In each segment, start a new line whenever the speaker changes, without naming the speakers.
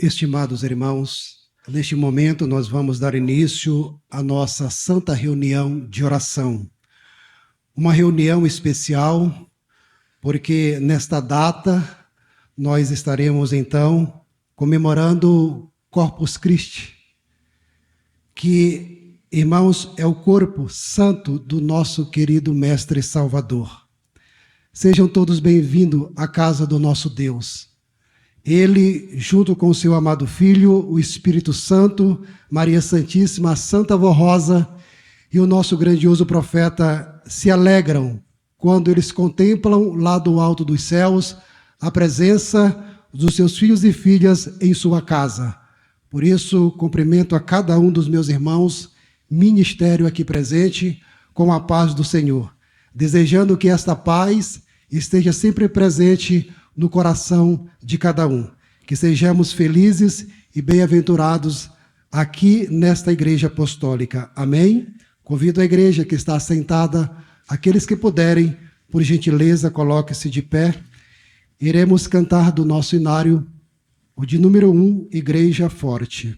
Estimados irmãos, neste momento nós vamos dar início à nossa santa reunião de oração. Uma reunião especial, porque nesta data nós estaremos então comemorando Corpus Christi, que, irmãos, é o corpo santo do nosso querido Mestre Salvador. Sejam todos bem-vindos à casa do nosso Deus. Ele, junto com o seu amado Filho, o Espírito Santo, Maria Santíssima, a Santa Vó Rosa e o nosso grandioso profeta se alegram quando eles contemplam lá do alto dos céus a presença dos seus filhos e filhas em sua casa. Por isso, cumprimento a cada um dos meus irmãos, ministério aqui presente, com a paz do Senhor, desejando que esta paz esteja sempre presente no coração de cada um. Que sejamos felizes e bem-aventurados aqui nesta igreja apostólica. Amém? Convido a igreja que está assentada, aqueles que puderem, por gentileza, coloque-se de pé. Iremos cantar do nosso inário, o de número 1, Igreja Forte.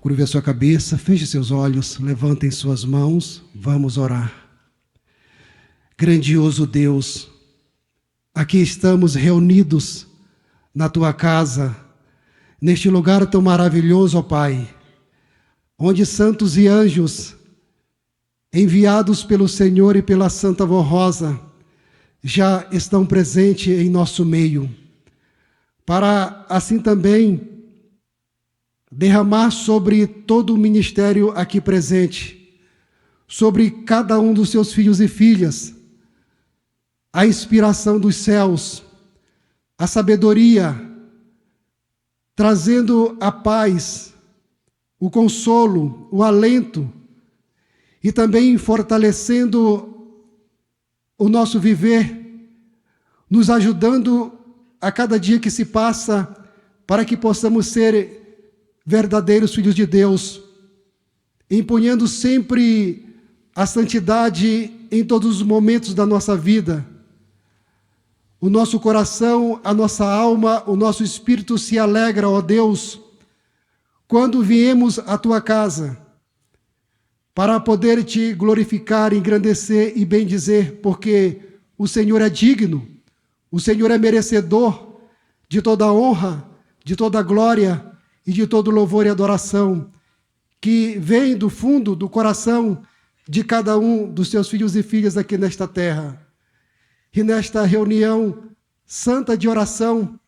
Curve a sua cabeça, feche seus olhos, levantem suas mãos, vamos orar. Grandioso Deus, aqui estamos reunidos na Tua casa, neste lugar tão maravilhoso, ó Pai, onde santos e anjos, enviados pelo Senhor e pela Santa Vó Rosa, já estão presentes em nosso meio, para assim também derramar sobre todo o ministério aqui presente, sobre cada um dos seus filhos e filhas, a inspiração dos céus, a sabedoria, trazendo a paz, o consolo, o alento, e também fortalecendo o nosso viver, nos ajudando a cada dia que se passa, para que possamos ser verdadeiros filhos de Deus, empunhando sempre a santidade em todos os momentos da nossa vida. O nosso coração, a nossa alma, o nosso espírito se alegra, ó Deus, quando viemos à Tua casa, para poder Te glorificar, engrandecer e bendizer, porque o Senhor é digno, o Senhor é merecedor de toda a honra, de toda a glória, e de todo louvor e adoração, que vem do fundo do coração de cada um dos seus filhos e filhas aqui nesta terra. E nesta reunião santa de oração,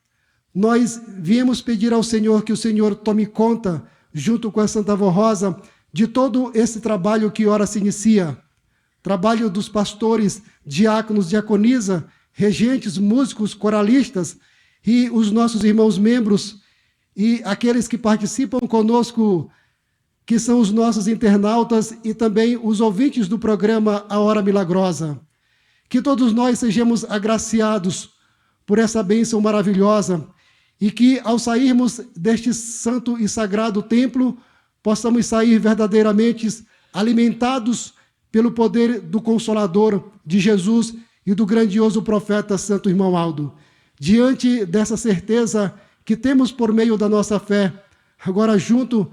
nós viemos pedir ao Senhor que o Senhor tome conta, junto com a Santa Vó Rosa, de todo esse trabalho que ora se inicia. Trabalho dos pastores, diáconos, diaconisa, regentes, músicos, coralistas e os nossos irmãos membros, e aqueles que participam conosco, que são os nossos internautas e também os ouvintes do programa A Hora Milagrosa. Que todos nós sejamos agraciados por essa bênção maravilhosa e que, ao sairmos deste santo e sagrado templo, possamos sair verdadeiramente alimentados pelo poder do Consolador de Jesus e do grandioso profeta Santo Irmão Aldo. Diante dessa certeza que temos por meio da nossa fé, agora junto,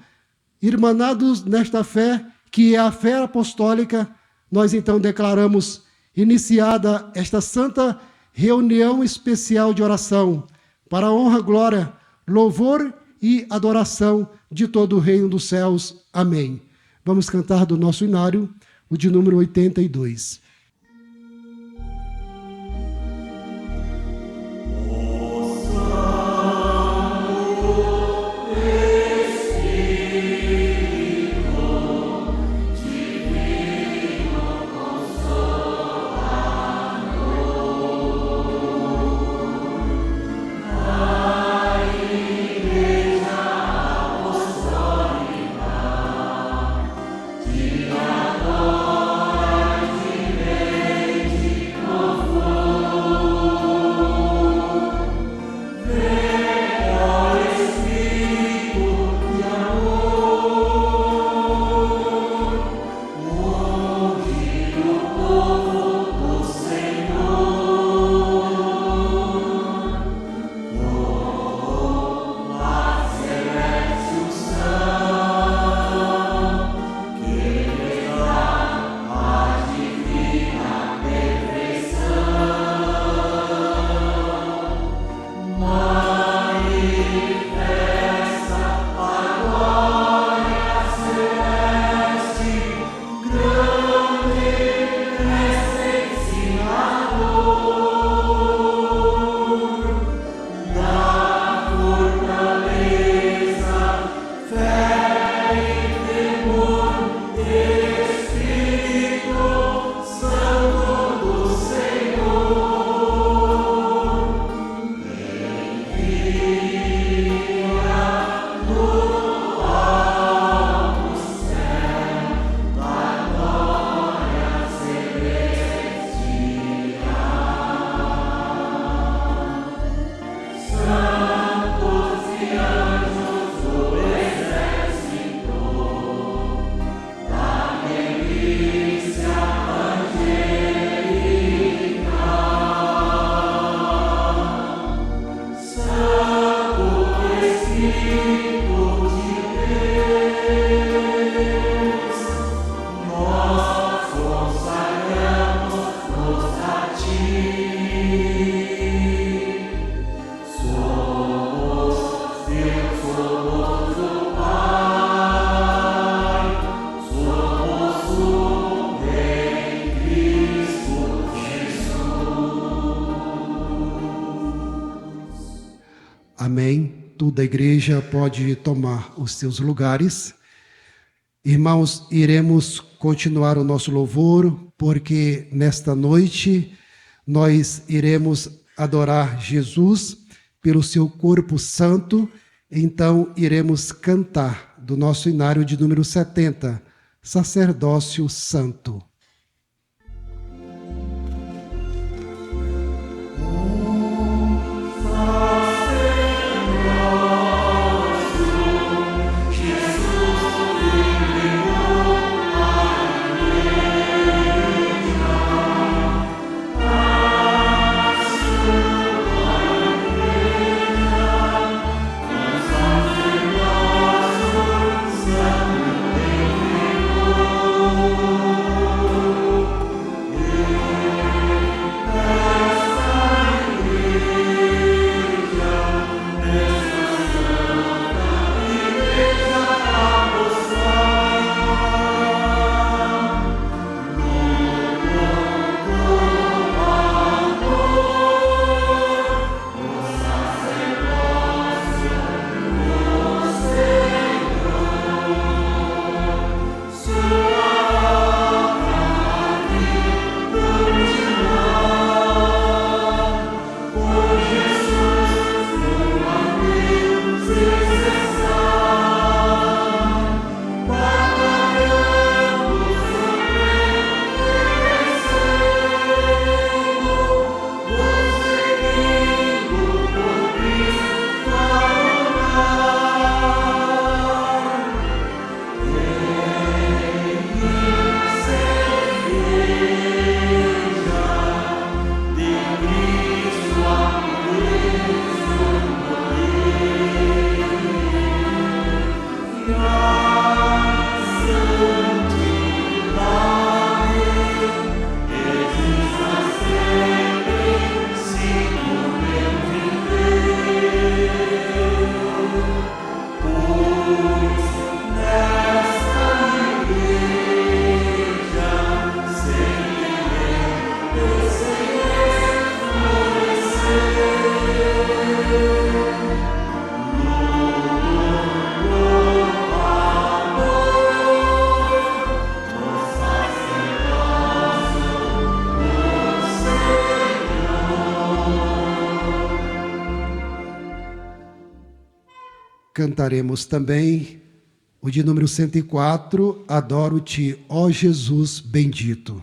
irmanados nesta fé, que é a fé apostólica, nós então declaramos iniciada esta santa reunião especial de oração, para a honra, glória, louvor e adoração de todo o reino dos céus. Amém. Vamos cantar do nosso inário, o de número 82. Amém. Toda a igreja pode tomar os seus lugares. Irmãos, iremos continuar o nosso louvor, porque nesta noite nós iremos adorar Jesus pelo seu corpo santo. Então iremos cantar do nosso inário de número 70, Sacerdócio Santo. cantaremos também o de número 104, Adoro-te, ó Jesus bendito.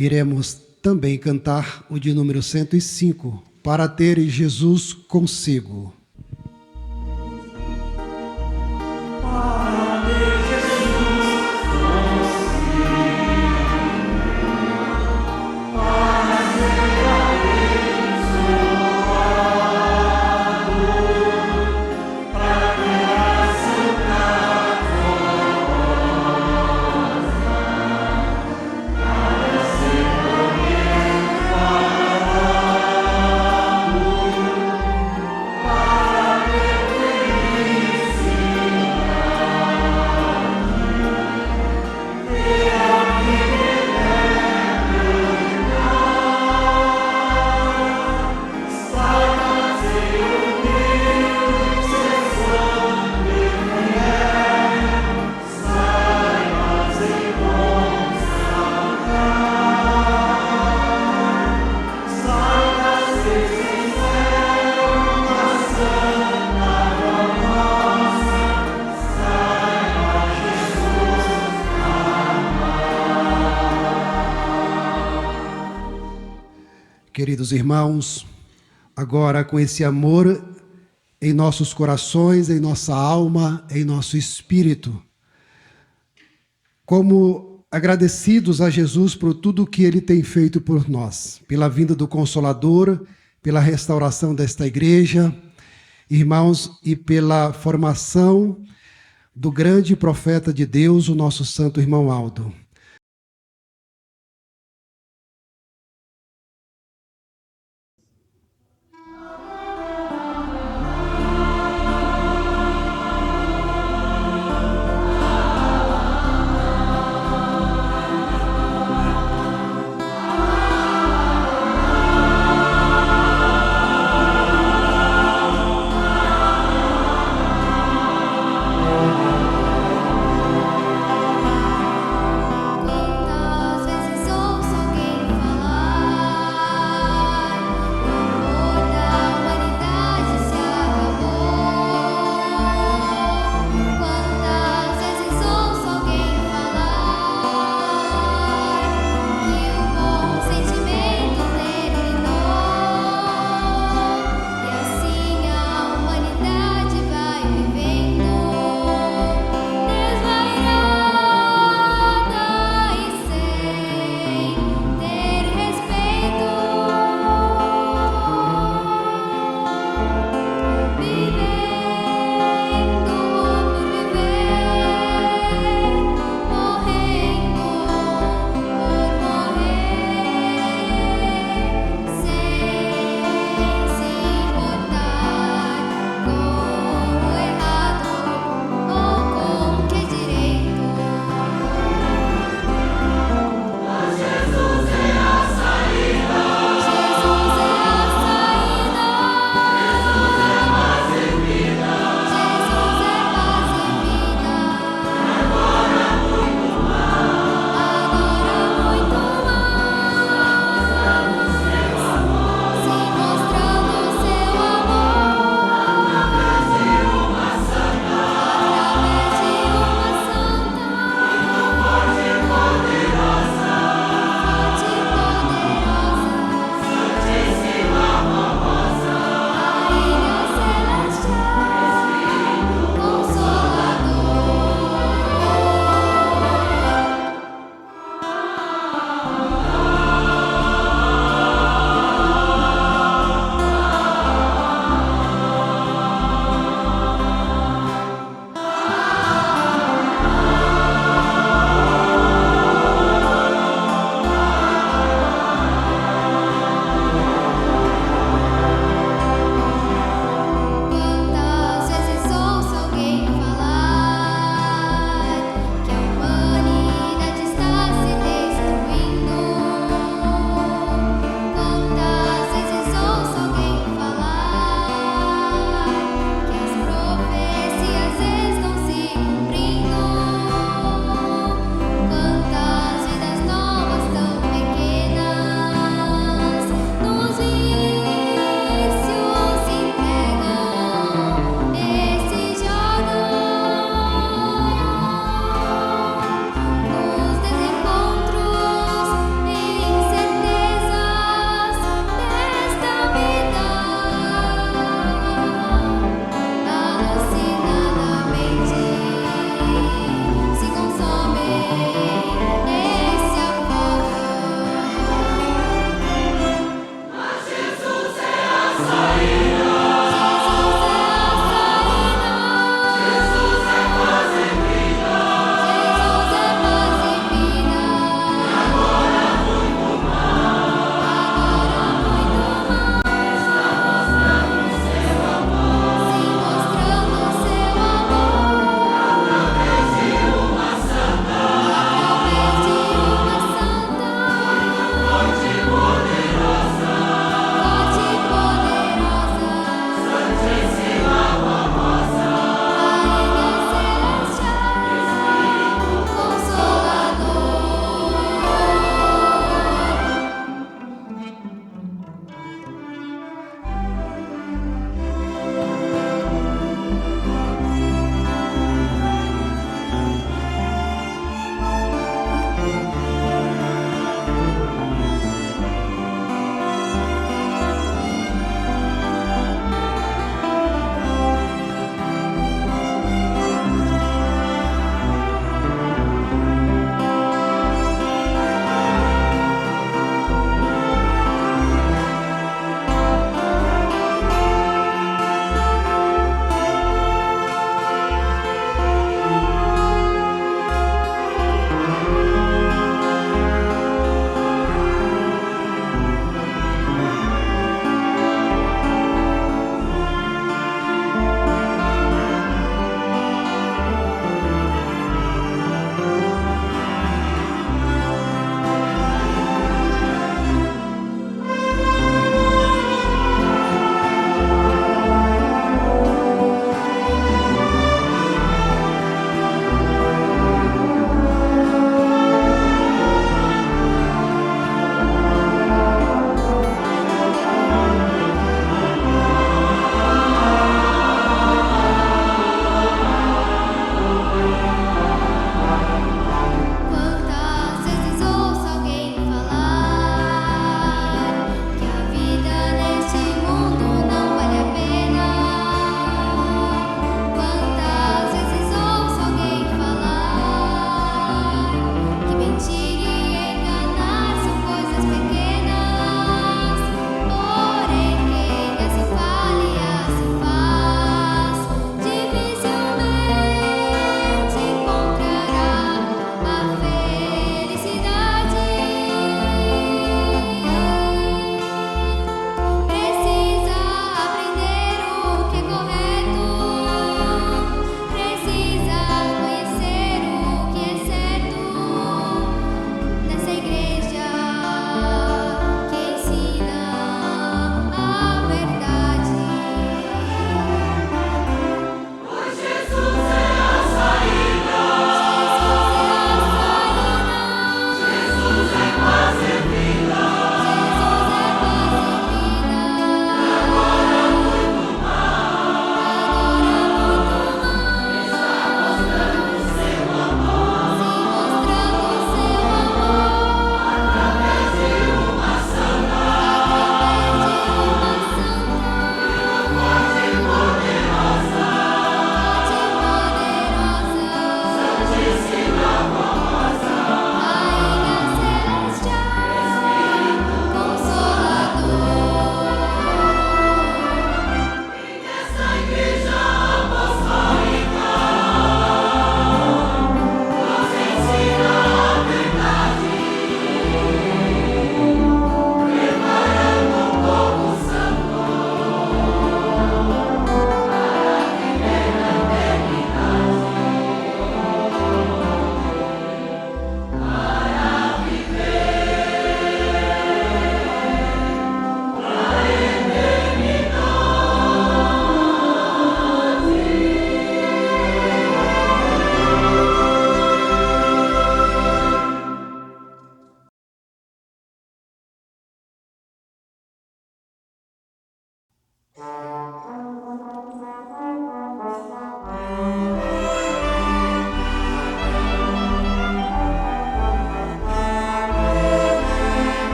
Iremos também cantar o de número 105, Para ter Jesus consigo. Queridos irmãos, agora com esse amor em nossos corações, em nossa alma, em nosso espírito, como agradecidos a Jesus por tudo que Ele tem feito por nós, pela vinda do Consolador, pela restauração desta igreja, irmãos, e pela formação do grande profeta de Deus, o nosso santo irmão Aldo.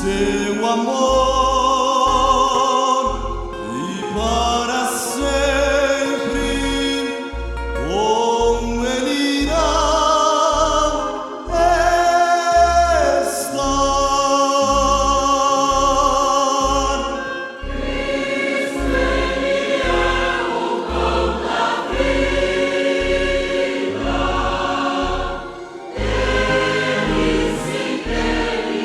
seu amor e para sempre com ele irá estar. Cristo, ele é o pão da vida, ele sim, ele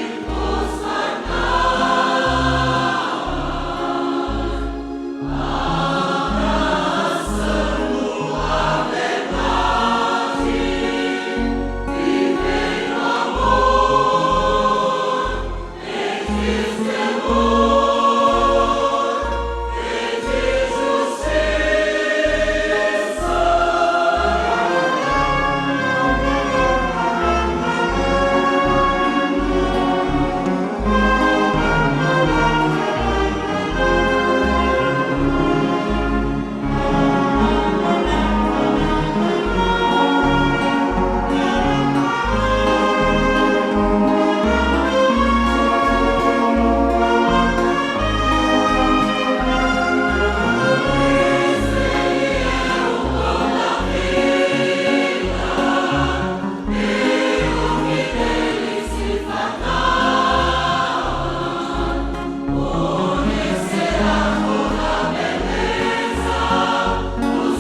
nos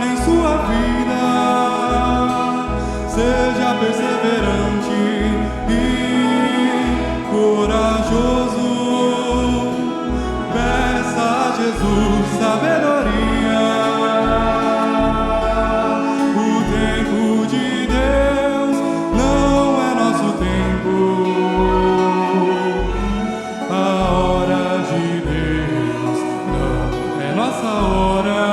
em sua vida. Seja perseverante e corajoso. Peça a Jesus sabedoria. O tempo de Deus não é nosso tempo. A hora de Deus não é nossa hora.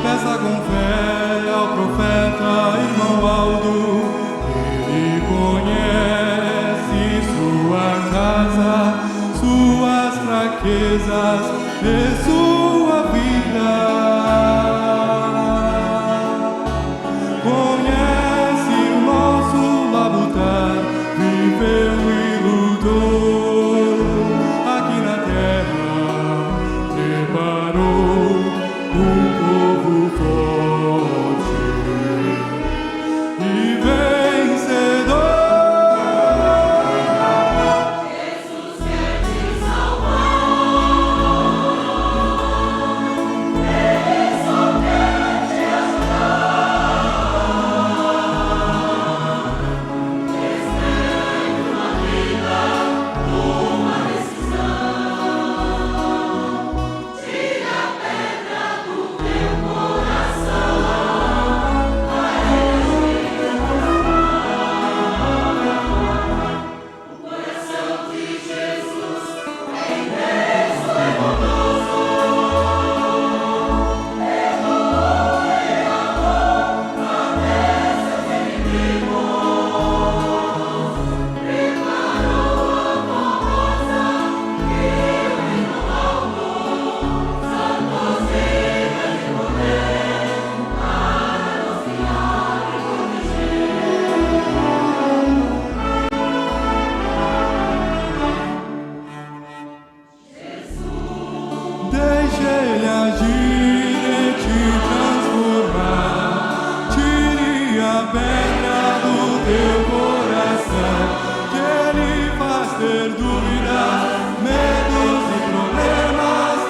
Peça com fé ao profeta irmão Aldo. Ele conhece sua casa, suas fraquezas e sua vida. Conhece o nosso labutar, viveu e lutou aqui na terra, preparou um povo forte e vencedor.
Jesus quer te salvar. Ele só quer te ajudar. Espere uma vida, uma decisão. Tire a pedra do teu coração. O coração de Jesus é imenso e bondoso. Perdoa e amor até seus inimigos. Preparou a formosa e o irmão alto. Santos ricas de poder para nos guiar e
Deixe ele agir e te transformar. Tire a pedra do teu coração, que ele faz ter dúvidas, medos e problemas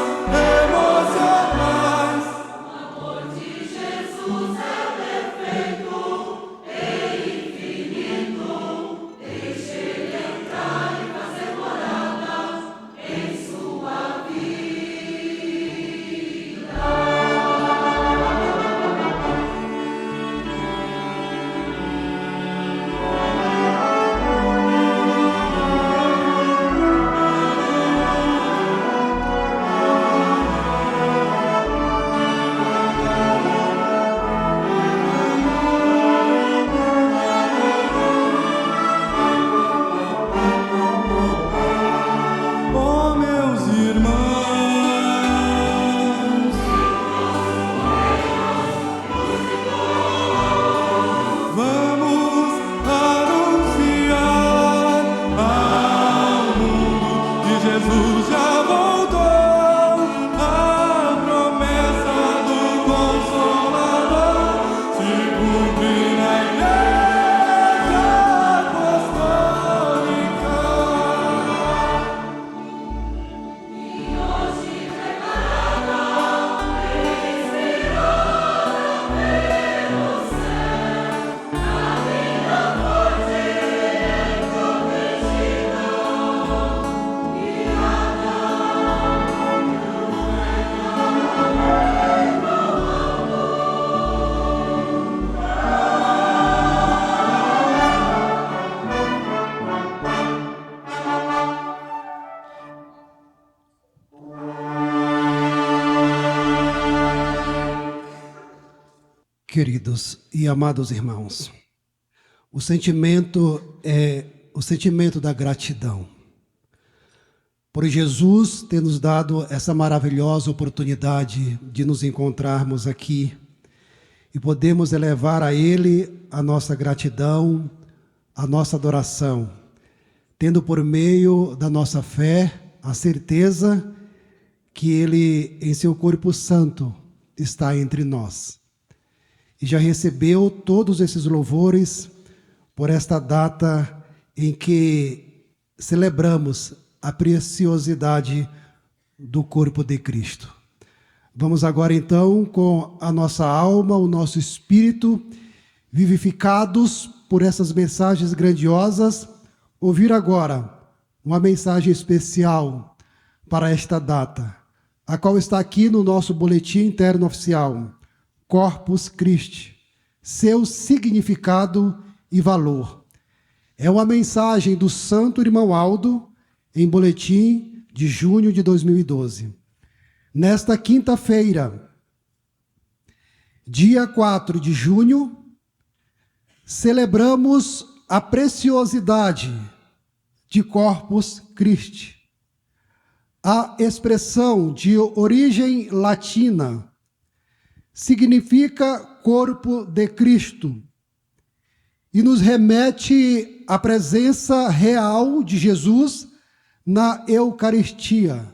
emocionais.
o amor de Jesus é perfeito e infinito. Deixe ele entrar e fazer morada em sua vida.
Oh, meus irmãos, vamos anunciar ao mundo que Jesus já voltou. A promessa do Consolador se cumpre na Igreja Apostólica.
E hoje preparada, inspirada pelo céu, caminha forte, protegida, guiada
Queridos e amados irmãos, o sentimento é o sentimento da gratidão. Por Jesus ter nos dado essa maravilhosa oportunidade de nos encontrarmos aqui e podemos elevar a Ele a nossa gratidão, a nossa adoração, tendo por meio da nossa fé a certeza que Ele, em seu corpo santo, está entre nós. E já recebeu todos esses louvores por esta data em que celebramos a preciosidade do corpo de Cristo. Vamos agora então, com a nossa alma, o nosso espírito, vivificados por essas mensagens grandiosas, ouvir agora uma mensagem especial para esta data, a qual está aqui no nosso boletim interno oficial, Corpus Christi, seu significado e valor. É uma mensagem do Santo Irmão Aldo, em boletim de junho de 2012. Nesta quinta-feira, dia 4 de junho, celebramos a preciosidade de Corpus Christi. A expressão de origem latina significa corpo de Cristo e nos remete à presença real de Jesus na Eucaristia,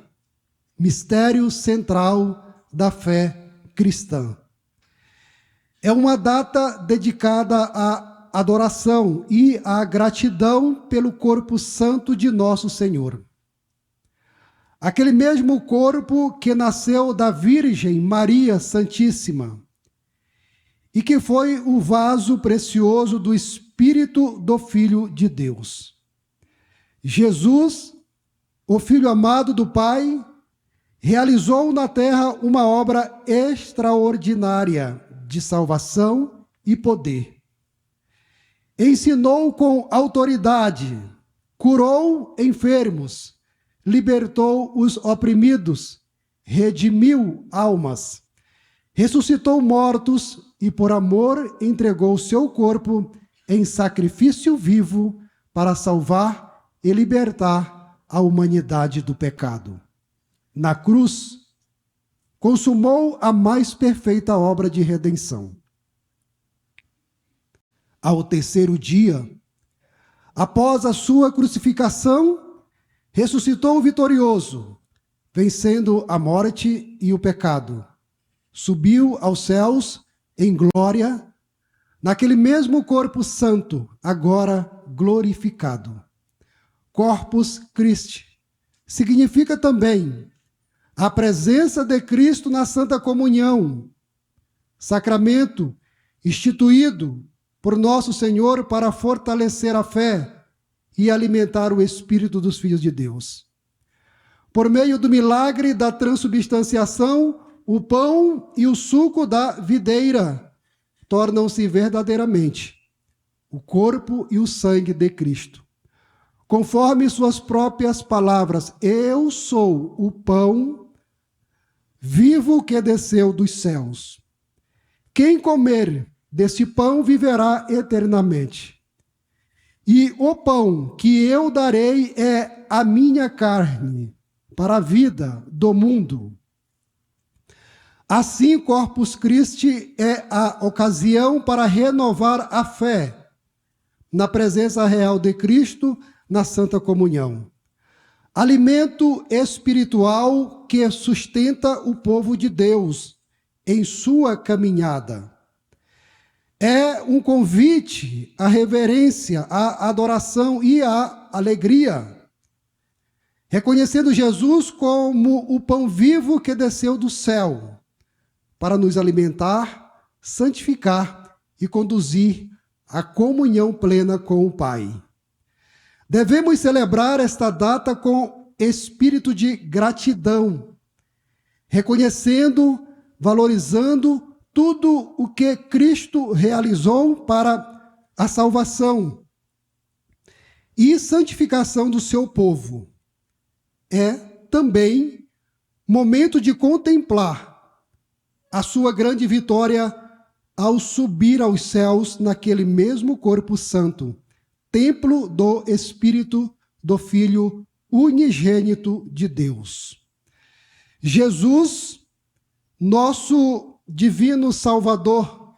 mistério central da fé cristã. É uma data dedicada à adoração e à gratidão pelo corpo santo de nosso Senhor. Aquele mesmo corpo que nasceu da Virgem Maria Santíssima e que foi o vaso precioso do Espírito do Filho de Deus. Jesus, o Filho amado do Pai, realizou na terra uma obra extraordinária de salvação e poder. Ensinou com autoridade, curou enfermos, libertou os oprimidos, redimiu almas, ressuscitou mortos e, por amor, entregou seu corpo em sacrifício vivo para salvar e libertar a humanidade do pecado. Na cruz, consumou a mais perfeita obra de redenção. Ao terceiro dia, após a sua crucificação, ressuscitou vitorioso, vencendo a morte e o pecado. Subiu aos céus em glória, naquele mesmo corpo santo, agora glorificado. Corpus Christi significa também a presença de Cristo na Santa Comunhão, sacramento instituído por nosso Senhor para fortalecer a fé e alimentar o espírito dos filhos de Deus. Por meio do milagre da transubstanciação, o pão e o suco da videira tornam-se verdadeiramente o corpo e o sangue de Cristo. Conforme suas próprias palavras, eu sou o pão vivo que desceu dos céus. Quem comer deste pão viverá eternamente. E o pão que eu darei é a minha carne, para a vida do mundo. Assim, Corpus Christi é a ocasião para renovar a fé na presença real de Cristo na Santa Comunhão. Alimento espiritual que sustenta o povo de Deus em sua caminhada. É um convite à reverência, à adoração e à alegria, reconhecendo Jesus como o pão vivo que desceu do céu, para nos alimentar, santificar e conduzir à comunhão plena com o Pai. Devemos celebrar esta data com espírito de gratidão, reconhecendo, valorizando tudo o que Cristo realizou para a salvação e santificação do seu povo. É também momento de contemplar a sua grande vitória ao subir aos céus naquele mesmo corpo santo, templo do Espírito do Filho unigênito de Deus. Jesus, nosso divino Salvador,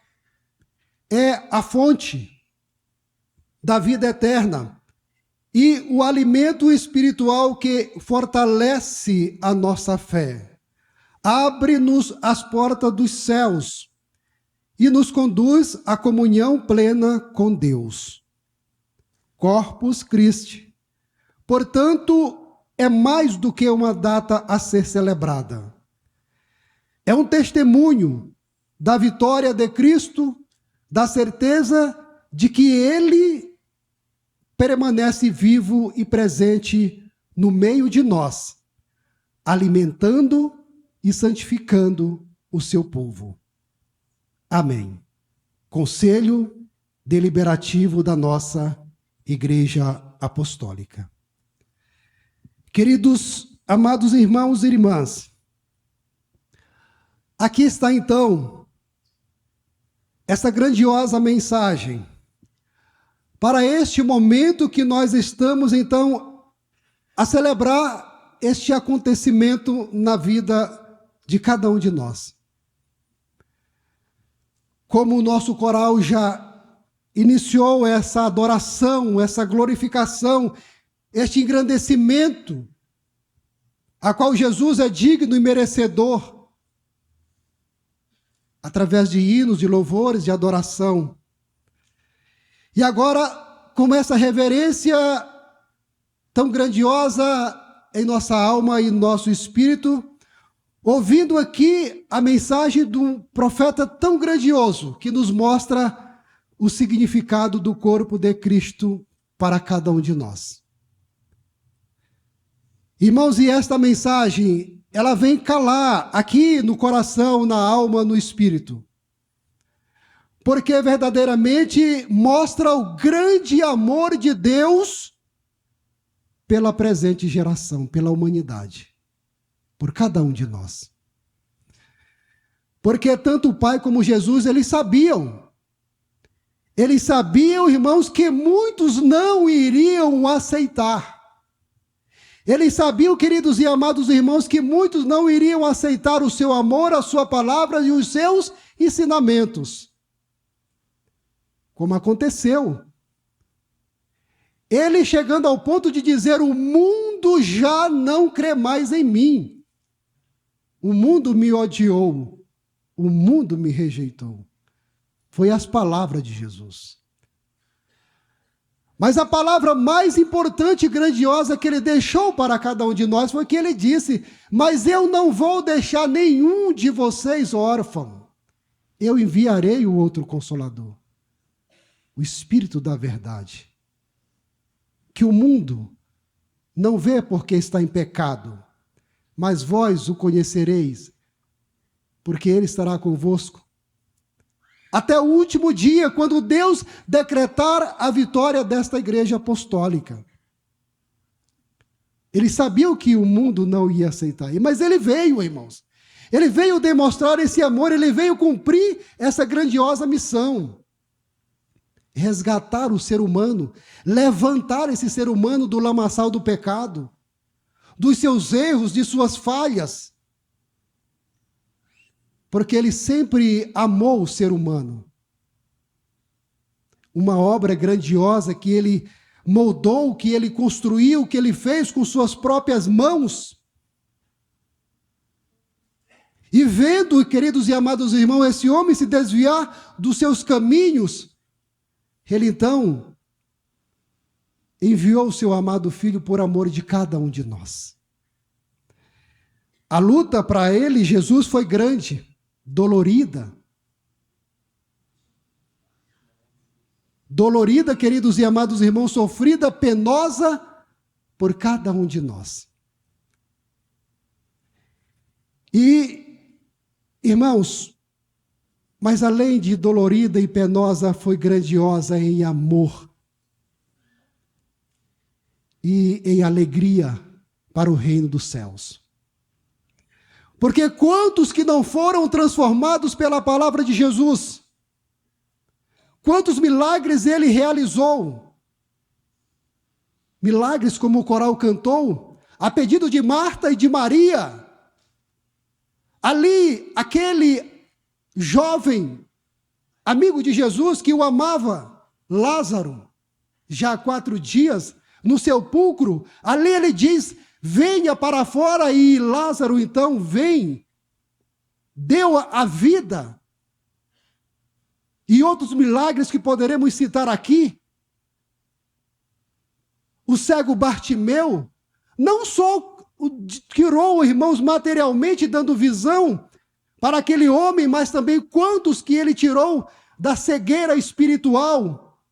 é a fonte da vida eterna e o alimento espiritual que fortalece a nossa fé. Abre-nos as portas dos céus e nos conduz à comunhão plena com Deus. Corpus Christi, portanto, é mais do que uma data a ser celebrada. é um testemunho da vitória de Cristo, da certeza de que Ele permanece vivo e presente no meio de nós, alimentando e santificando o seu povo. Amém. Conselho deliberativo da nossa Igreja Apostólica. Queridos, amados irmãos e irmãs, aqui está então essa grandiosa mensagem para este momento que nós estamos então a celebrar este acontecimento na vida de cada um de nós. Como o nosso coral já iniciou essa adoração, essa glorificação, este engrandecimento, a qual Jesus é digno e merecedor, através de hinos, de louvores, de adoração. E agora, com essa reverência tão grandiosa em nossa alma e nosso espírito, ouvindo aqui a mensagem de um profeta tão grandioso, que nos mostra o significado do corpo de Cristo para cada um de nós. Irmãos, e esta mensagem, ela vem calar aqui no coração, na alma, no espírito, porque verdadeiramente mostra o grande amor de Deus pela presente geração, pela humanidade, por cada um de nós. Porque tanto o Pai como Jesus, eles sabiam, irmãos, que muitos não iriam aceitar. Eles sabiam, queridos e amados irmãos, que muitos não iriam aceitar o seu amor, a sua palavra e os seus ensinamentos. Como aconteceu. Ele chegando ao ponto de dizer: o mundo já não crê mais em mim. O mundo me odiou. O mundo me rejeitou. Foi as palavras de Jesus. Mas a palavra mais importante e grandiosa que ele deixou para cada um de nós foi que ele disse: mas eu não vou deixar nenhum de vocês órfão. Eu enviarei o outro Consolador, o Espírito da verdade, que o mundo não vê porque está em pecado, mas vós o conhecereis, porque ele estará convosco até o último dia, quando Deus decretar a vitória desta igreja apostólica. Eles sabiam que o mundo não ia aceitar, mas ele veio, irmãos. Ele veio demonstrar esse amor, ele veio cumprir essa grandiosa missão. Resgatar o ser humano, levantar esse ser humano do lamaçal do pecado, dos seus erros, de suas falhas, porque ele sempre amou o ser humano. Uma obra grandiosa que ele moldou, que ele construiu, que ele fez com suas próprias mãos. E vendo, queridos e amados irmãos, esse homem se desviar dos seus caminhos, ele então enviou o seu amado Filho por amor de cada um de nós. A luta para ele, Jesus, foi grande, dolorida. Dolorida, queridos e amados irmãos, sofrida, penosa por cada um de nós. E, irmãos, mas além de dolorida e penosa, foi grandiosa em amor e em alegria para o reino dos céus. Porque quantos que não foram transformados pela palavra de Jesus? Quantos milagres ele realizou? Milagres como o coral cantou, a pedido de Marta e de Maria. Ali, aquele jovem, amigo de Jesus que o amava, Lázaro, já há 4 dias, no sepulcro, ali ele diz: venha para fora, e Lázaro então vem, deu a vida. E outros milagres que poderemos citar aqui. O cego Bartimeu não só o curou, irmãos, materialmente, dando visão, para aquele homem, mas também quantos que ele tirou da cegueira espiritual.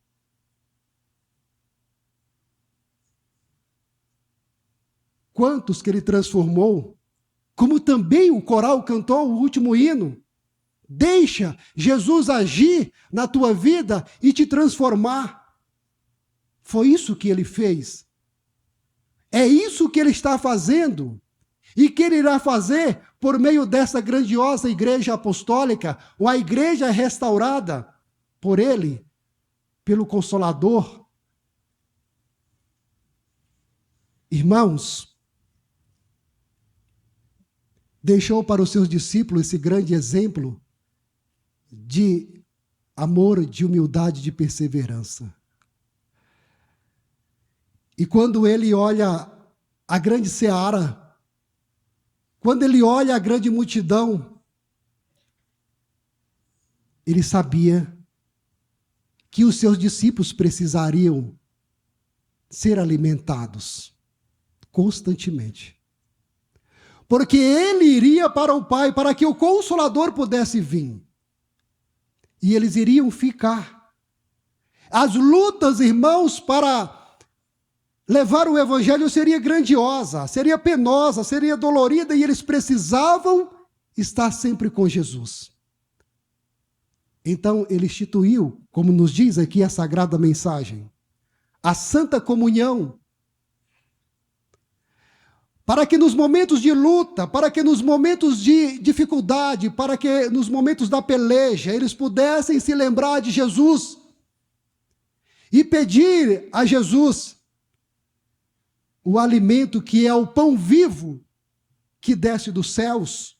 Quantos que ele transformou, como também o coral cantou o último hino. Deixa Jesus agir na tua vida e te transformar. Foi isso que ele fez. É isso que ele está fazendo. E que ele irá fazer por meio dessa grandiosa igreja apostólica, ou a igreja restaurada por ele, pelo Consolador. Irmãos, deixou para os seus discípulos esse grande exemplo de amor, de humildade, de perseverança. E quando ele olha a grande seara, quando ele olha a grande multidão, ele sabia que os seus discípulos precisariam ser alimentados constantemente. Porque ele iria para o Pai, para que o Consolador pudesse vir. E eles iriam ficar. As lutas, irmãos, para levar o Evangelho seria grandiosa, seria penosa, seria dolorida, e eles precisavam estar sempre com Jesus. Então, ele instituiu, como nos diz aqui a Sagrada Mensagem, a Santa Comunhão, para que nos momentos de luta, para que nos momentos de dificuldade, para que nos momentos da peleja, eles pudessem se lembrar de Jesus e pedir a Jesus o alimento que é o pão vivo que desce dos céus,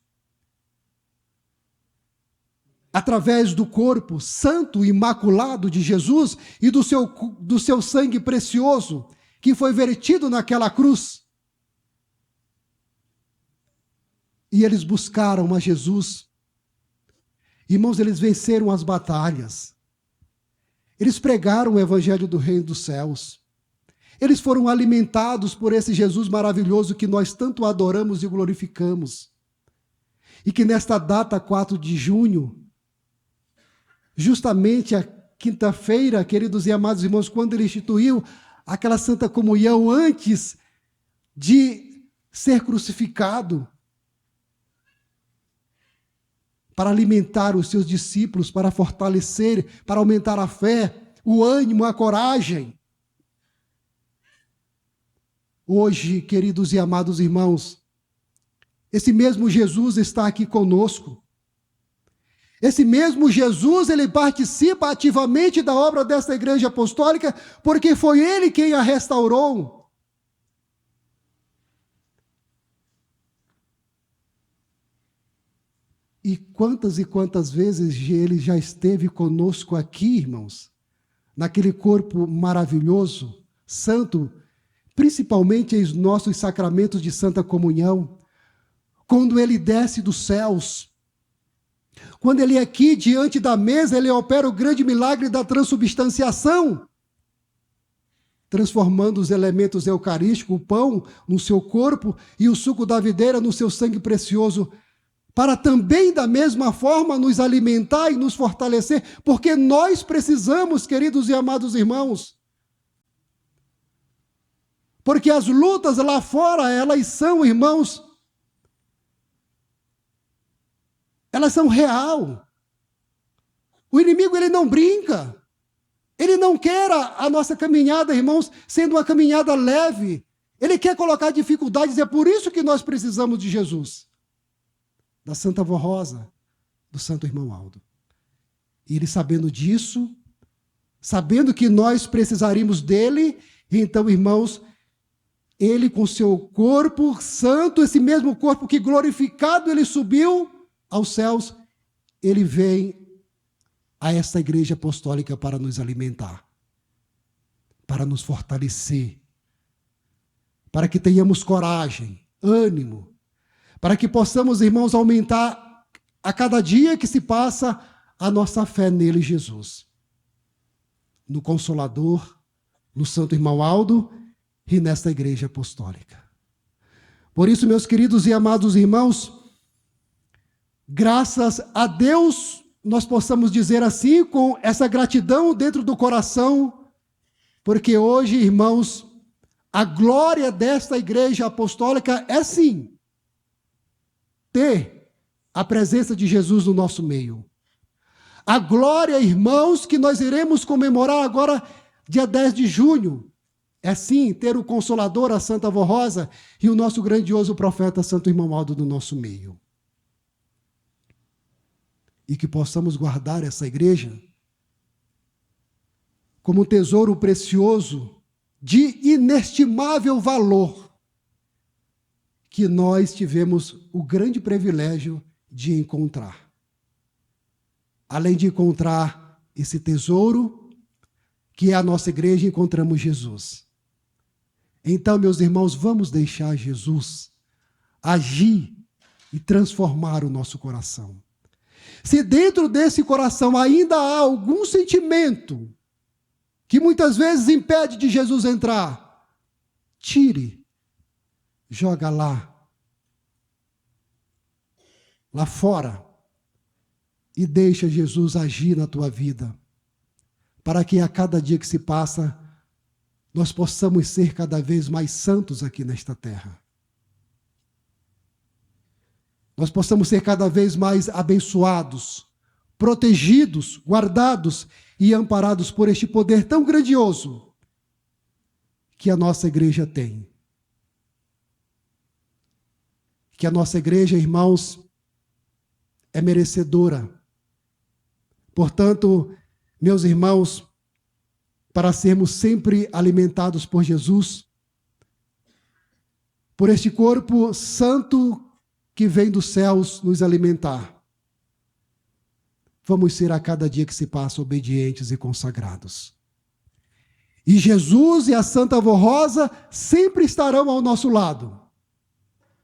através do corpo santo e imaculado de Jesus e do seu sangue precioso que foi vertido naquela cruz. E eles buscaram a Jesus. Irmãos, eles venceram as batalhas. Eles pregaram o evangelho do reino dos céus. Eles foram alimentados por esse Jesus maravilhoso que nós tanto adoramos e glorificamos. E que nesta data, 4 de junho, justamente a quinta-feira, queridos e amados irmãos, quando ele instituiu aquela santa comunhão antes de ser crucificado, para alimentar os seus discípulos, para fortalecer, para aumentar a fé, o ânimo, a coragem. Hoje, queridos e amados irmãos, esse mesmo Jesus está aqui conosco. Esse mesmo Jesus, ele participa ativamente da obra desta igreja apostólica, porque foi ele quem a restaurou. E quantas vezes ele já esteve conosco aqui, irmãos, naquele corpo maravilhoso, santo, principalmente os nossos sacramentos de Santa Comunhão, quando ele desce dos céus, quando ele aqui diante da mesa, ele opera o grande milagre da transubstanciação, transformando os elementos eucarísticos, o pão no seu corpo e o suco da videira no seu sangue precioso, para também da mesma forma nos alimentar e nos fortalecer, porque nós precisamos, queridos e amados irmãos, porque as lutas lá fora, elas são, irmãos, elas são real. O inimigo, ele não brinca. Ele não quer a nossa caminhada, irmãos, sendo uma caminhada leve. Ele quer colocar dificuldades, é por isso que nós precisamos de Jesus. Da Santa Vó Rosa, do Santo Irmão Aldo. E ele sabendo disso, sabendo que nós precisaríamos dele, então, irmãos, ele com seu corpo santo, esse mesmo corpo que glorificado ele subiu aos céus, ele vem a esta igreja apostólica para nos alimentar, para nos fortalecer, para que tenhamos coragem, ânimo, para que possamos, irmãos, aumentar a cada dia que se passa a nossa fé nele, Jesus. No Consolador, no Santo Irmão Aldo e nesta igreja apostólica. Por isso, meus queridos e amados irmãos, Graças a Deus, nós possamos dizer assim, com essa gratidão dentro do coração, porque hoje, irmãos, a glória desta igreja apostólica é sim ter a presença de Jesus no nosso meio. A glória, irmãos, que nós iremos comemorar agora, dia 10 de junho, é sim ter o Consolador, a Santa Avó Rosa, e o nosso grandioso profeta Santo Irmão Aldo no nosso meio. E que possamos guardar essa igreja como um tesouro precioso, de inestimável valor, que nós tivemos o grande privilégio de encontrar. Além de encontrar esse tesouro, que é a nossa igreja, encontramos Jesus. Então, meus irmãos, vamos deixar Jesus agir e transformar o nosso coração. Se dentro desse coração ainda há algum sentimento que muitas vezes impede de Jesus entrar, tire, joga lá fora, e deixa Jesus agir na tua vida, para que a cada dia que se passa, nós possamos ser cada vez mais santos aqui nesta terra. Nós possamos ser cada vez mais abençoados, protegidos, guardados e amparados por este poder tão grandioso que a nossa igreja tem. Que a nossa igreja, irmãos, é merecedora. Portanto, meus irmãos, para sermos sempre alimentados por Jesus, por este corpo santo que vem dos céus nos alimentar, vamos ser a cada dia que se passa obedientes e consagrados. E Jesus e a Santa Avó Rosa sempre estarão ao nosso lado,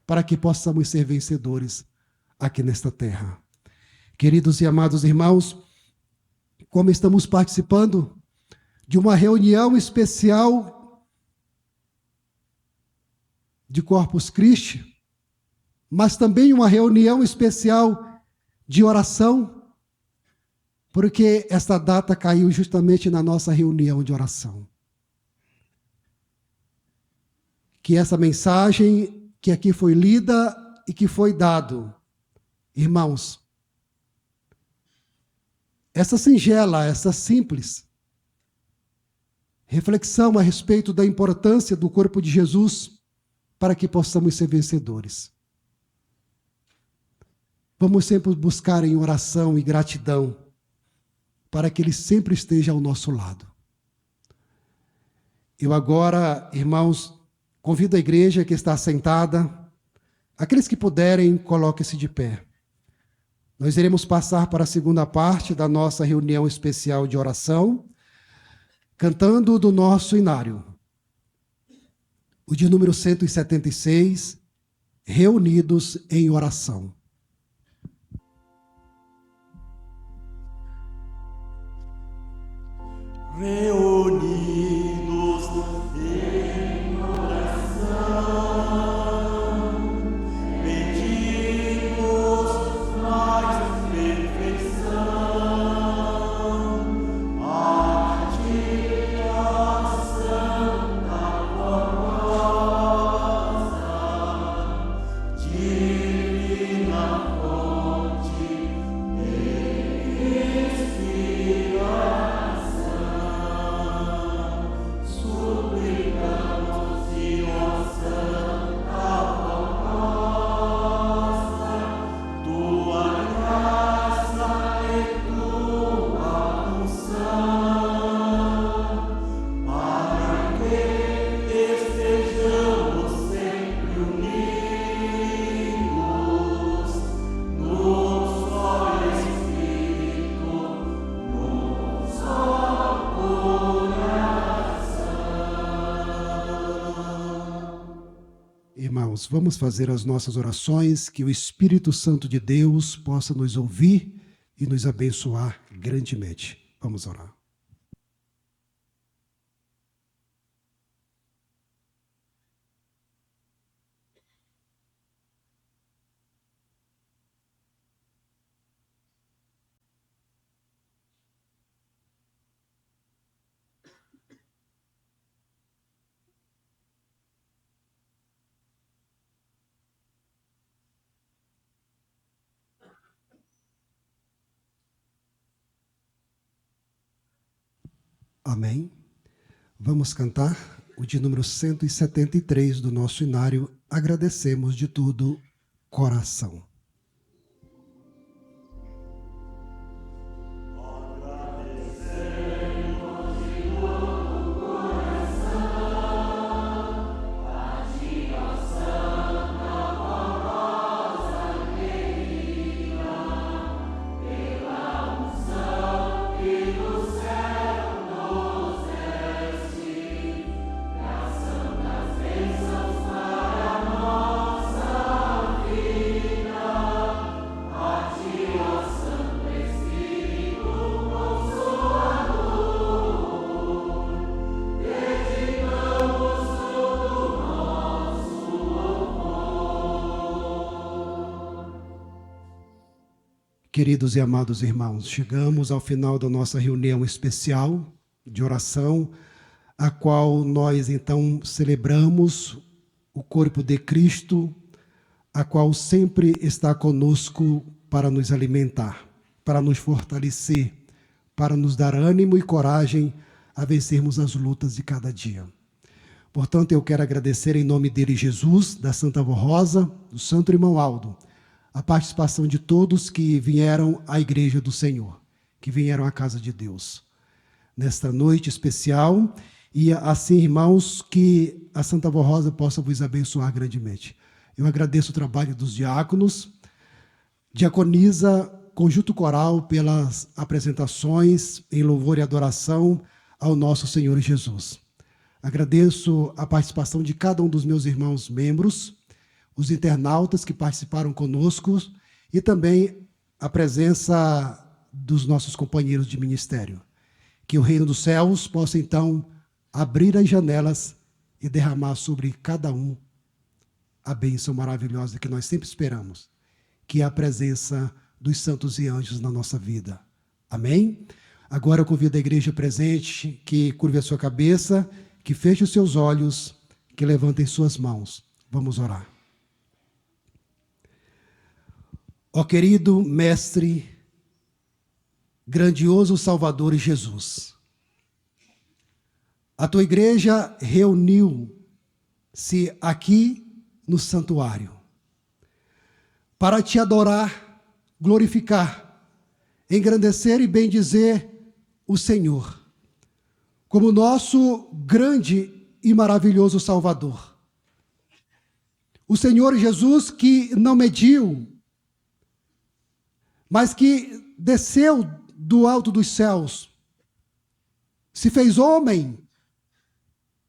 para que possamos ser vencedores aqui nesta terra. Queridos e amados irmãos, como estamos participando de uma reunião especial de Corpus Christi, mas também uma reunião especial de oração, porque esta data caiu justamente na nossa reunião de oração. Que essa mensagem que aqui foi lida e que foi dado, irmãos, essa singela, essa simples reflexão a respeito da importância do corpo de Jesus para que possamos ser vencedores. Vamos sempre buscar em oração e gratidão para que Ele sempre esteja ao nosso lado. Eu agora, irmãos, convido a igreja que está sentada, aqueles que puderem, coloquem-se de pé. Nós iremos passar para a segunda parte da nossa reunião especial de oração, cantando do nosso inário, o de número 176, Reunidos em Oração.
Reunidos em oração, pedimos mais perfeição. A ti, ó Santa Rosa, divina fonte de
Irmãos, vamos fazer as nossas orações, que o Espírito Santo de Deus possa nos ouvir e nos abençoar grandemente. Vamos orar. Amém. Vamos cantar o de número 173 do nosso inário. Agradecemos de tudo, coração. Queridos e amados irmãos, chegamos ao final da nossa reunião especial de oração, a qual nós então celebramos o corpo de Cristo, a qual sempre está conosco para nos alimentar, para nos fortalecer, para nos dar ânimo e coragem a vencermos as lutas de cada dia. Portanto, eu quero agradecer em nome dele, Jesus, da Santa Avó Rosa, do Santo Irmão Aldo, a participação de todos que vieram à Igreja do Senhor, que vieram à casa de Deus, nesta noite especial, e assim, irmãos, que a Santa Avó Rosa possa vos abençoar grandemente. Eu agradeço o trabalho dos diáconos, diaconisa Conjunto Coral pelas apresentações em louvor e adoração ao nosso Senhor Jesus. Agradeço a participação de cada um dos meus irmãos membros, os internautas que participaram conosco e também a presença dos nossos companheiros de ministério. Que o reino dos céus possa, então, abrir as janelas e derramar sobre cada um a bênção maravilhosa que nós sempre esperamos, que é a presença dos santos e anjos na nossa vida. Amém? Agora eu convido a igreja presente que curve a sua cabeça, que feche os seus olhos, que levantem suas mãos. Vamos orar. Ó querido Mestre, grandioso Salvador Jesus, a tua igreja reuniu-se aqui no santuário para te adorar, glorificar, engrandecer e bendizer o Senhor como nosso grande e maravilhoso Salvador. O Senhor Jesus que não mediu, mas que desceu do alto dos céus, se fez homem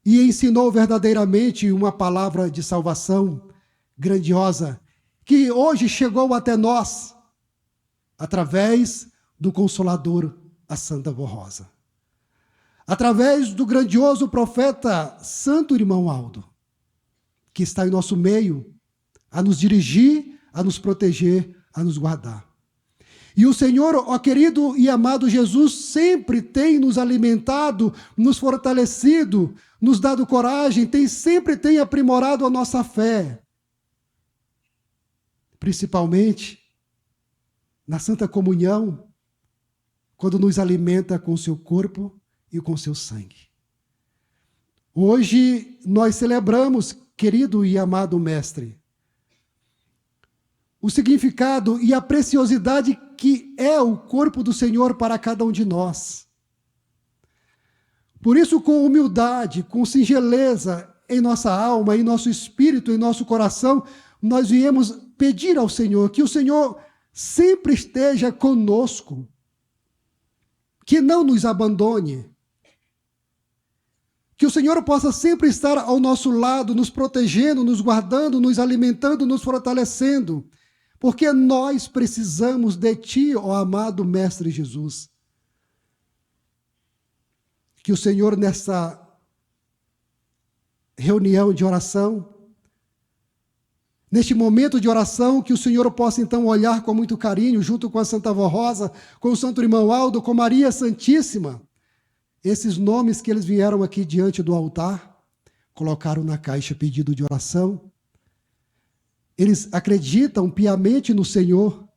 e ensinou verdadeiramente uma palavra de salvação grandiosa, que hoje chegou até nós, através do Consolador, a Santa Avó Rosa. Através do grandioso profeta Santo Irmão Aldo, que está em nosso meio, a nos dirigir, a nos proteger, a nos guardar. E o Senhor, ó querido e amado Jesus, sempre tem nos alimentado, nos fortalecido, nos dado coragem, sempre tem aprimorado a nossa fé. Principalmente na Santa Comunhão, quando nos alimenta com o seu corpo e com o seu sangue. Hoje nós celebramos, querido e amado Mestre, o significado e a preciosidade que é o corpo do Senhor para cada um de nós. Por isso, com humildade, com singeleza em nossa alma, em nosso espírito, em nosso coração, nós viemos pedir ao Senhor que o Senhor sempre esteja conosco, que não nos abandone, que o Senhor possa sempre estar ao nosso lado, nos protegendo, nos guardando, nos alimentando, nos fortalecendo, porque nós precisamos de Ti, ó amado Mestre Jesus. Que o Senhor, nessa reunião de oração, neste momento de oração, que o Senhor possa então olhar com muito carinho, junto com a Santa Avó Rosa, com o Santo Irmão Aldo, com Maria Santíssima, esses nomes que eles vieram aqui diante do altar, colocaram na caixa pedido de oração. Eles acreditam piamente no Senhor,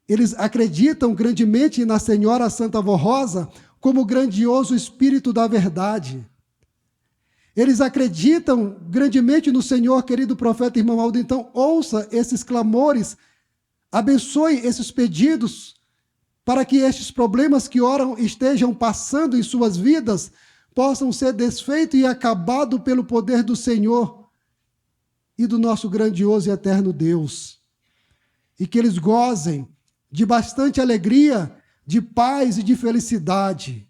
eles acreditam grandemente na Senhora Santa Avó Rosa, como o grandioso Espírito da verdade. Eles acreditam grandemente no Senhor, querido profeta irmão Aldo. Então, ouça esses clamores, abençoe esses pedidos, para que estes problemas que oram estejam passando em suas vidas, possam ser desfeitos e acabados pelo poder do Senhor e do nosso grandioso e eterno Deus. E que eles gozem de bastante alegria, de paz e de felicidade.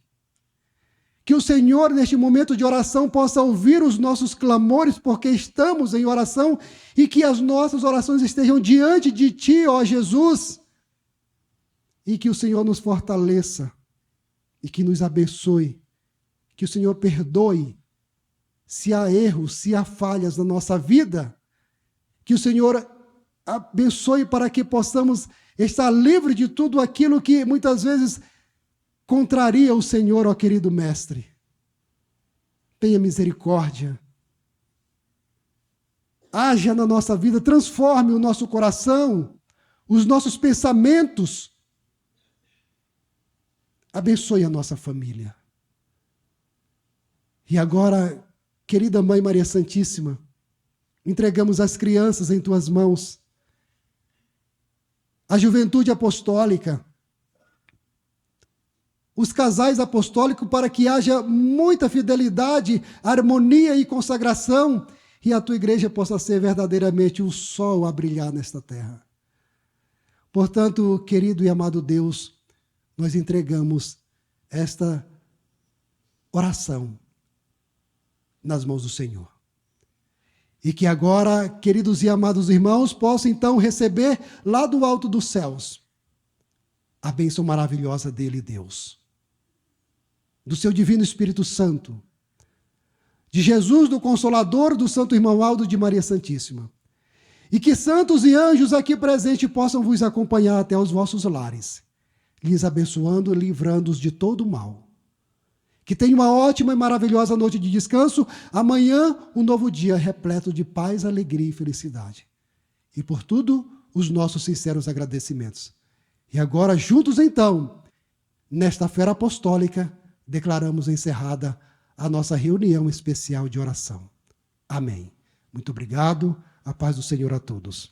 Que o Senhor, neste momento de oração, possa ouvir os nossos clamores, porque estamos em oração, e que as nossas orações estejam diante de Ti, ó Jesus, e que o Senhor nos fortaleça, e que nos abençoe, que o Senhor perdoe, se há erros, se há falhas na nossa vida, que o Senhor abençoe para que possamos estar livres de tudo aquilo que muitas vezes contraria o Senhor, ó querido Mestre. Tenha misericórdia. Haja na nossa vida, transforme o nosso coração, os nossos pensamentos. Abençoe a nossa família. E agora, querida Mãe Maria Santíssima, entregamos as crianças em Tuas mãos, a juventude apostólica, os casais apostólicos, para que haja muita fidelidade, harmonia e consagração, e a Tua igreja possa ser verdadeiramente o sol a brilhar nesta terra. Portanto, querido e amado Deus, nós entregamos esta oração nas mãos do Senhor. E que agora, queridos e amados irmãos, possam então receber lá do alto dos céus a bênção maravilhosa dele, Deus, do seu divino Espírito Santo, de Jesus, do Consolador, do Santo Irmão Aldo, de Maria Santíssima. E que santos e anjos aqui presentes possam vos acompanhar até os vossos lares, lhes abençoando e livrando-os de todo o mal. Que tenha uma ótima e maravilhosa noite de descanso. Amanhã, um novo dia repleto de paz, alegria e felicidade. E por tudo, os nossos sinceros agradecimentos. E agora, juntos então, nesta fera apostólica, declaramos encerrada a nossa reunião especial de oração. Amém. Muito obrigado. A paz do Senhor a todos.